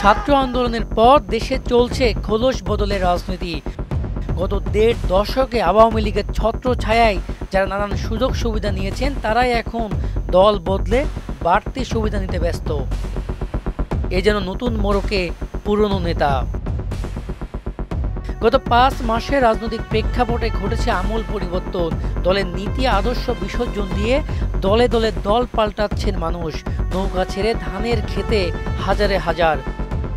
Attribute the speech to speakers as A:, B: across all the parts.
A: ছাত্র আন্দোলনের পর দেশে চলছে খোলস বদলের রাজনীতি। গত ১.৫ দশকে আওয়ামী লীগের ছত্র ছায়ায় যারা নানান সুযোগ সুবিধা নিয়েছেন তারাই এখন দল বদলে বাড়তি সুবিধা নিতে ব্যস্ত। এ যেন নতুন মোড়কে পুরনো নেতা। গত ৫ মাসের রাজনৈতিক প্রেক্ষাপটে ঘটেছে আমূল পরিবর্তন। দলের নীতি আদর্শ বিসর্জন দিয়ে দলে দলে দল পাল্টাচ্ছেন মানুষ। নৌকা ছেড়ে ধানের খেতে হাজারে হাজার।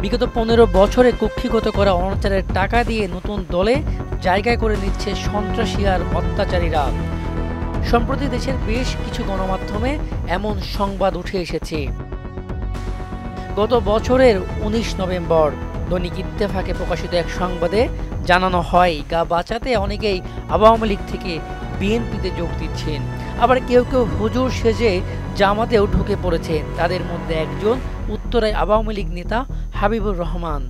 A: বিগত ১৫ বছরে কুক্ষিগত করা অনাচারের টাকা দিয়ে নতুন দলে জায়গায় করে নিচ্ছে সন্ত্রাসী আর অত্যাচারীরা। সম্প্রতি দেশের বেশ কিছু গণমাধ্যমে এমন সংবাদ উঠে এসেছে। গত বছরের ১৯ নভেম্বর দৈনিক ইত্তেফাকে প্রকাশিত এক সংবাদে জানানো হয়, গা বাঁচাতে অনেকেই আওয়ামী লীগ থেকে বিএনপিতে যোগ দিচ্ছেন। আবার কেউ কেউ হুজুর সেজে জামাতেও ঢুকে পড়েছেন। তাদের মধ্যে একজন উত্তরায় আওয়ামী লীগ নেতা হাবিবুর রহমান।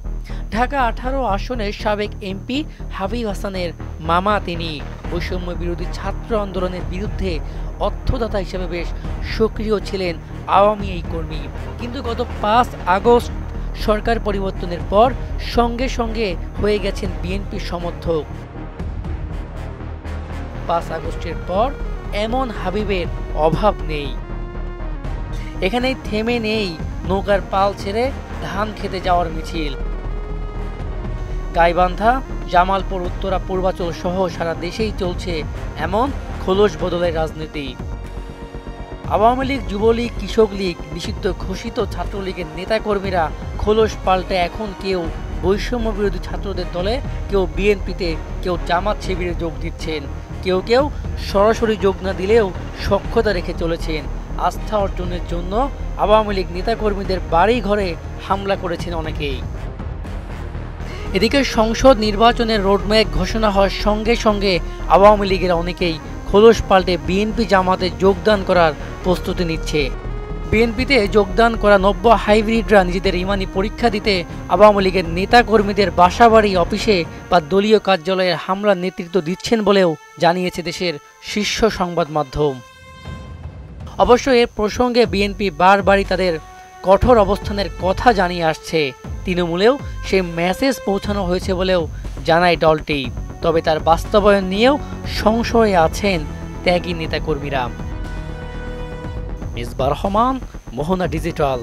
A: ঢাকা ১৮ আসনের সাবেক এমপি হাবিব হাসানের মামা তিনি। বৈষম্য বিরোধী ছাত্র আন্দোলনের বিরুদ্ধে অর্থদাতা হিসেবে বেশ সক্রিয় ছিলেন আওয়ামী এই কর্মী। কিন্তু গত ৫ আগস্ট সরকার পরিবর্তনের পর সঙ্গে সঙ্গে হয়ে গেছেন বিএনপির সমর্থক। ৫ আগস্টের পর এমন হাবিবের অভাব নেই। এখানেই থেমে নেই নৌকার পাল ছেড়ে ধান খেতে যাওয়ার মিছিল। গাইবান্ধা, জামালপুর, উত্তরা, পূর্বাচল সহ সারা দেশেই চলছে এমন খোলস বদলের রাজনীতি। আওয়ামী লীগ, যুবলীগ, কৃষক লীগ, নিষিদ্ধ ঘোষিত ছাত্রলীগের নেতাকর্মীরা খোলস পাল্টে এখন কেউ বৈষম্য বিরোধী ছাত্রদের দলে, কেউ বিএনপিতে, কেউ জামাত শিবিরে যোগ দিচ্ছেন। কেউ কেউ সরাসরি যোগ না দিলেও সখ্যতা রেখে চলেছেন। আস্থা অর্জনের জন্য আওয়ামী লীগ নেতাকর্মীদের বাড়ি ঘরে হামলা করেছেন অনেকেই। এদিকে সংসদ নির্বাচনের রোডম্যাপ ঘোষণা হওয়ার সঙ্গে সঙ্গে আওয়ামী লীগের অনেকেই খোলস পাল্টে বিএনপি জামাতে যোগদান করার প্রস্তুতি নিচ্ছে। বিএনপিতে যোগদান করা নব্য হাইব্রিডরা নিজেদের ইমানি পরীক্ষা দিতে আওয়ামী লীগের নেতাকর্মীদের বাসাবাড়ি, অফিসে বা দলীয় কার্যালয়ের হামলার নেতৃত্ব দিচ্ছেন বলেও জানিয়েছে দেশের শীর্ষ সংবাদ মাধ্যম। অবশ্য এর প্রসঙ্গে বিএনপি বারবারই তাদের কঠোর অবস্থানের কথা জানিয়ে আসছে। তৃণমূলেও সেই মেসেজ পৌঁছানো হয়েছে বলেও জানায় দলটি। তবে তার বাস্তবায়ন নিয়েও সংশয়ে আছেন ত্যাগী নেতাকর্মীরা। মিসবাহ রহমান, মোহনা ডিজিটাল।